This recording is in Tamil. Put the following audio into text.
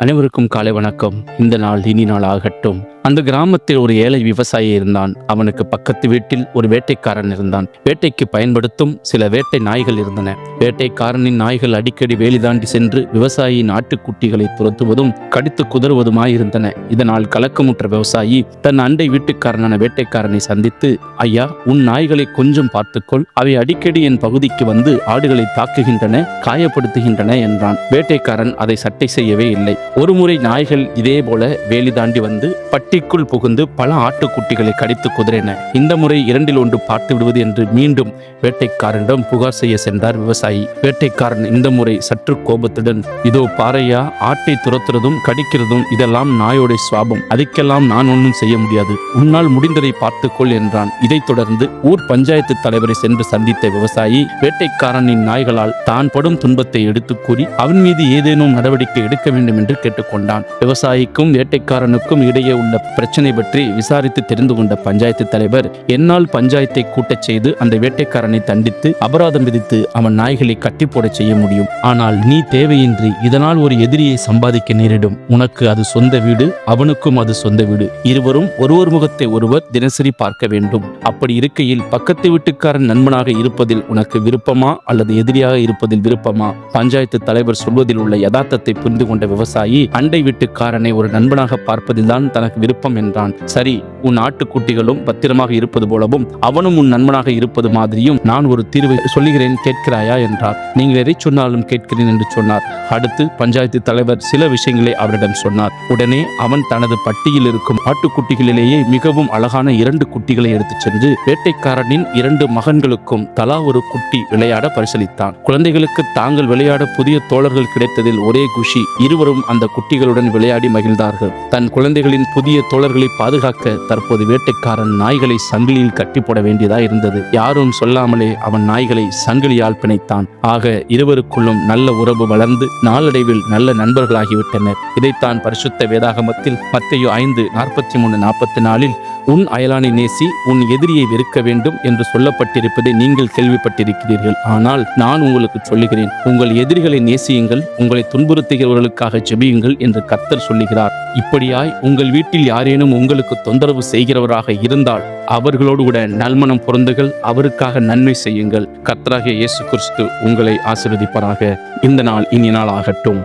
அனைவருக்கும் காலை வணக்கம். இந்த நாள் இனி நாள் ஆகட்டும். அந்த கிராமத்தில் ஒரு ஏழை விவசாயி இருந்தான். அவனுக்கு பக்கத்து வீட்டில் ஒரு வேட்டைக்காரன் இருந்தான். வேட்டைக்கு பயன்படுத்தும் சில வேட்டை நாய்கள் இருந்தன. வேட்டைக்காரனின் நாய்கள் அடிக்கடி வேலி தாண்டி சென்று விவசாயியின் ஆட்டுக்குட்டிகளை துரத்துவதும் கடித்து குதறுவதுமாயிருந்தன. இதனால் கலக்கமுற்ற விவசாயி தன் அண்டை வீட்டுக்காரனான வேட்டைக்காரனை சந்தித்து, ஐயா, உன் நாய்களை கொஞ்சம் பார்த்துக்கொள். அவை அடிக்கடி என் பகுதிக்கு வந்து ஆடுகளை தாக்குகின்றன, காயப்படுத்துகின்றன என்றான். வேட்டைக்காரன் அதை சட்டை செய்யவே இல்லை. ஒருமுறை நாய்கள் இதே போல வேலி தாண்டி வந்து பட்டிக்குள் புகுந்து பல ஆட்டுக்குட்டிகளை கடித்து குதறின. இந்த முறை 2இல் 1 பார்த்து விடுவது என்று மீண்டும் வேட்டைக்காரனிடம் புகார் செய்ய சென்றார் விவசாயி. வேட்டைக்காரன் இந்த முறை சற்று கோபத்துடன், இதோ பாறையா, ஆட்டை துரத்துறதும் கடிக்கிறதும் இதெல்லாம் நாயோட சுவாபம். அதுக்கெல்லாம் நான் ஒன்றும் செய்ய முடியாது. உன்னால் முடிந்ததை பார்த்துக்கொள் என்றான். இதைத் தொடர்ந்து ஊர் பஞ்சாயத்து தலைவரை சென்று சந்தித்த விவசாயி வேட்டைக்காரனின் நாய்களால் தான் படும் துன்பத்தை எடுத்து கூறி அவன் மீது ஏதேனும் நடவடிக்கை எடுக்க வேண்டும் என்று கேட்டுக்கொண்டான். விவசாயிக்கும் வேட்டைக்காரனுக்கும் இடையே உள்ள பிரச்சனை பற்றி விசாரித்து தெரிந்து கொண்ட பஞ்சாயத்து தலைவர், என்னால் பஞ்சாயத்தை கூட்டச் செய்து அந்த வேட்டைக்காரனை தண்டித்து அபராதம் விதித்து அவன் நாய்களை கட்டி போட செய்ய முடியும். ஆனால் நீ தேவையின்றி இதனால் ஒரு எதிரியை சம்பாதிக்க நேரிடும். உனக்கு அது சொந்த வீடு, அவனுக்கும் அது சொந்த வீடு. இருவரும் ஒருவர் முகத்தை ஒருவர் தினசரி பார்க்க வேண்டும். அப்படி இருக்கையில் பக்கத்து வீட்டுக்காரன் நண்பனாக இருப்பதில் உனக்கு விருப்பமா அல்லது எதிரியாக இருப்பதில் விருப்பமா? பஞ்சாயத்து தலைவர் சொல்வதில் உள்ள யதார்த்தத்தை புரிந்து கொண்ட விவசாயி அண்டை வீட்டுக்காரனை ஒரு நண்பனாக பார்ப்பதில்தான் தனக்கு விருப்பம் என்றான். சரி, உன் ஆட்டுக்குட்டிகளும் பத்திரமாக இருப்பது போலவும் அவனும் உன் நண்பனாக இருப்பது மாதிரியும் நான் ஒரு தீர்வை சொல்லுகிறேன், கேட்கிறாயா என்றார். நீங்கள் எதை சொன்னாலும் கேட்கிறேன் என்று சொன்னார். அடுத்து பஞ்சாயத்து தலைவர் சில விஷயங்களை அவரிடம் சொன்னார். உடனே அவன் தனது பட்டியில் இருக்கும் ஆட்டுக்குட்டிகளிலேயே மிகவும் அழகான 2 குட்டிகளை எடுத்துச் சென்று வேட்டைக்காரனின் 2 மகன்களுக்கும் தலா ஒரு குட்டி விளையாட பரிசளித்தான். குழந்தைகளுக்கு தாங்கள் விளையாட புதிய தோழர்கள் கிடைத்ததில் ஒரே குஷி. இருவரும் அந்த குட்டிகளுடன் விளையாடி மகிழ்ந்தார்கள். தன் குழந்தைகளின் புதிய தோழர்களை பாதுகாக்க தற்போது வேட்டைக்காரன் நாய்களை சங்கிலியில் கட்டி போட வேண்டியதா இருந்தது. யாரும் சொல்லாமலே அவன் நாய்களை சங்கிலியால் பிணைத்தான். ஆக இருவருக்குள்ளும் நல்ல உறவு வளர்ந்து நாளடைவில் நல்ல நண்பர்களாகிவிட்டனர். இதைத்தான் பரிசுத்த வேதாகமத்தில் மத்தேயு 5:43-44 உன் அயலானை நேசி, உன் எதிரியை வெறுக்க வேண்டும் என்று சொல்லப்பட்டிருப்பதை நீங்கள் கேள்விப்பட்டிருக்கிறீர்கள். ஆனால் நான் உங்களுக்கு சொல்லுகிறேன், உங்கள் எதிரிகளை நேசியுங்கள், உங்களை துன்புறுத்துகிறவர்களுக்காக ஜெபியுங்கள் என்று கர்த்தர் சொல்லுகிறார். இப்படியாய் உங்கள் வீட்டில் யாரேனும் உங்களுக்கு தொந்தரவு செய்கிறவராக இருந்தால் அவர்களோடு கூட நல்மனம் பொருந்துகள், அவருக்காக நன்மை செய்யுங்கள். கர்த்தராகிய இயேசு கிறிஸ்து உங்களை ஆசீர்வதிப்பாராக. இந்த நாள் இனி நாள் ஆகட்டும்.